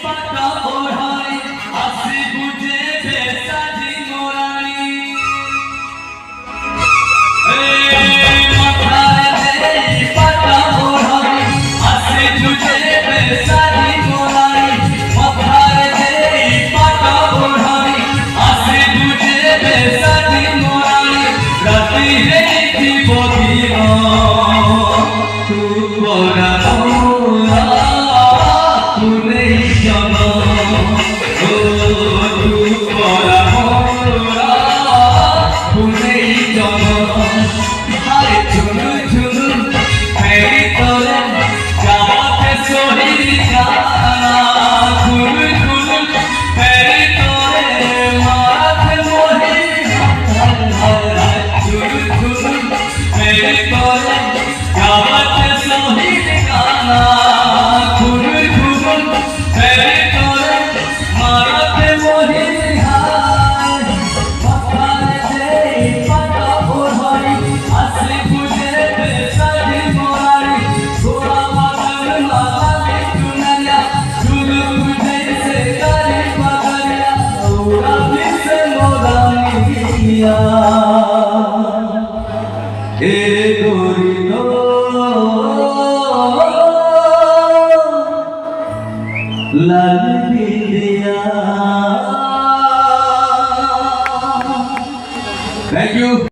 পাতা ওড়াই আসি বুঝে বেসাজি মোরানি মাথায় দেই পাতা ওড়াই আসি বুঝে বেসাজি মোরানি মাথায় দেই পাতা ওড়াই আসি বুঝে বেসাজি মোরানি রাতি রেখি বদিন তু বড়া Yeah.